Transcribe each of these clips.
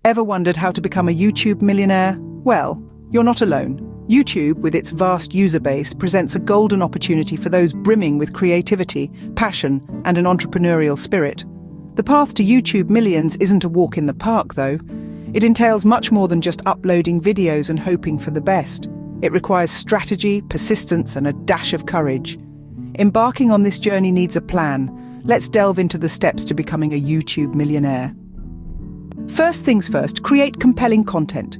Ever wondered how to become a YouTube millionaire? Well, you're not alone. YouTube, with its vast user base, presents a golden opportunity for those brimming with creativity, passion, and an entrepreneurial spirit. The path to YouTube millions isn't a walk in the park, though. It entails much more than just uploading videos and hoping for the best. It requires strategy, persistence, and a dash of courage. Embarking on this journey needs a plan. Let's delve into the steps to becoming a YouTube millionaire. First things first, create compelling content.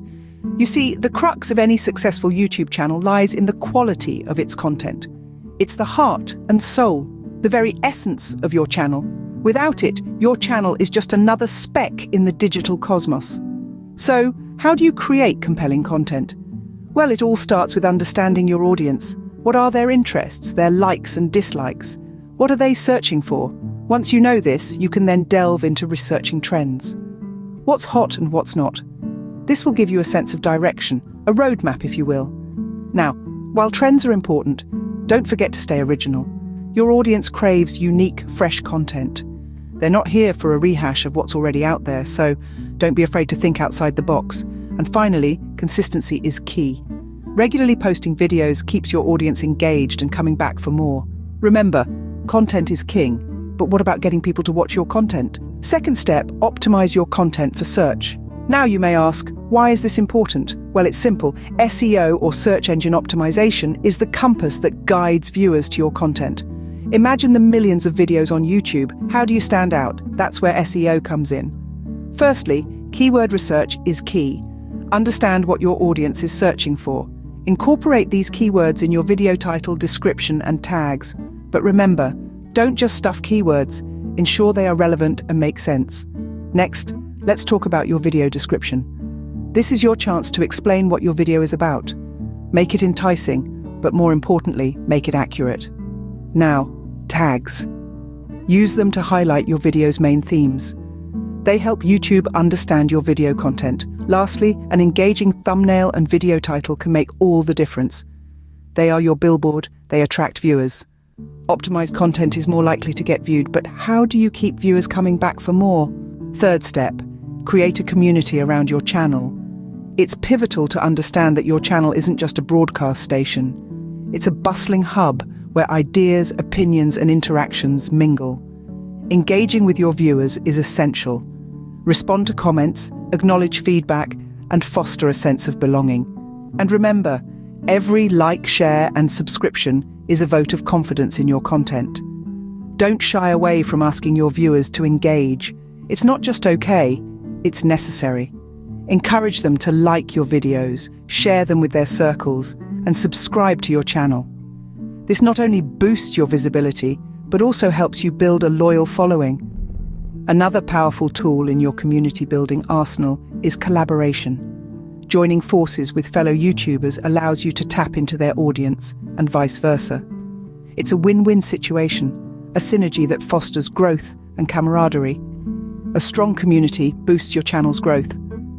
You see, the crux of any successful YouTube channel lies in the quality of its content. It's the heart and soul, the very essence of your channel. Without it, your channel is just another speck in the digital cosmos. So, how do you create compelling content? Well, it all starts with understanding your audience. What are their interests, their likes and dislikes? What are they searching for? Once you know this, you can then delve into researching trends. What's hot and what's not? This will give you a sense of direction, a roadmap if you will. Now, while trends are important, don't forget to stay original. Your audience craves unique, fresh content. They're not here for a rehash of what's already out there, so don't be afraid to think outside the box. And finally, consistency is key. Regularly posting videos keeps your audience engaged and coming back for more. Remember, content is king, but what about getting people to watch your content? Second step, optimize your content for search. Now you may ask, why is this important? Well, it's simple. SEO, or search engine optimization, is the compass that guides viewers to your content. Imagine the millions of videos on YouTube. How do you stand out? That's where SEO comes in. Firstly, keyword research is key. Understand what your audience is searching for. Incorporate these keywords in your video title, description, and tags. But remember, don't just stuff keywords. Ensure they are relevant and make sense. Next, let's talk about your video description. This is your chance to explain what your video is about. Make it enticing, but more importantly, make it accurate. Now, tags. Use them to highlight your video's main themes. They help YouTube understand your video content. Lastly, an engaging thumbnail and video title can make all the difference. They are your billboard, they attract viewers. Optimized content is more likely to get viewed, but how do you keep viewers coming back for more? Third step, create a community around your channel. It's pivotal to understand that your channel isn't just a broadcast station. It's a bustling hub where ideas, opinions, and interactions mingle. Engaging with your viewers is essential. Respond to comments, acknowledge feedback, and foster a sense of belonging. And remember, every like, share, and subscription is a vote of confidence in your content. Don't shy away from asking your viewers to engage. It's not just okay, it's necessary. Encourage them to like your videos, share them with their circles, and subscribe to your channel. This not only boosts your visibility, but also helps you build a loyal following. Another powerful tool in your community building arsenal is collaboration. Joining forces with fellow YouTubers allows you to tap into their audience, and vice versa. It's a win-win situation, a synergy that fosters growth and camaraderie. A strong community boosts your channel's growth.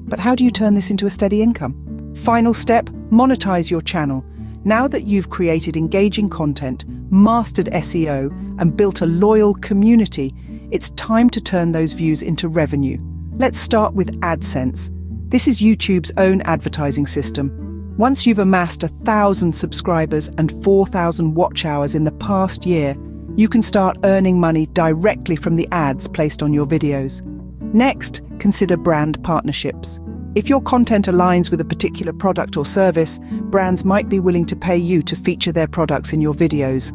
But how do you turn this into a steady income? Final step, monetize your channel. Now that you've created engaging content, mastered SEO, and built a loyal community, it's time to turn those views into revenue. Let's start with AdSense. This is YouTube's own advertising system. Once you've amassed 1,000 subscribers and 4,000 watch hours in the past year, you can start earning money directly from the ads placed on your videos. Next, consider brand partnerships. If your content aligns with a particular product or service, brands might be willing to pay you to feature their products in your videos.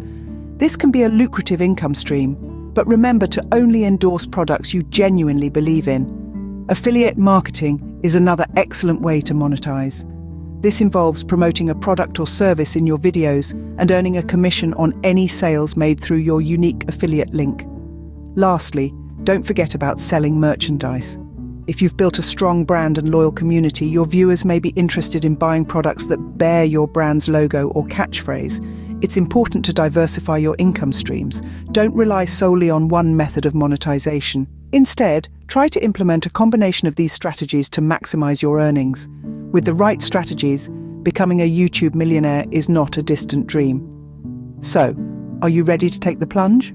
This can be a lucrative income stream, but remember to only endorse products you genuinely believe in. Affiliate marketing is another excellent way to monetize. This involves promoting a product or service in your videos and earning a commission on any sales made through your unique affiliate link. Lastly, don't forget about selling merchandise. If you've built a strong brand and loyal community, your viewers may be interested in buying products that bear your brand's logo or catchphrase. It's important to diversify your income streams. Don't rely solely on one method of monetization. Instead, try to implement a combination of these strategies to maximize your earnings. With the right strategies, becoming a YouTube millionaire is not a distant dream. So, are you ready to take the plunge?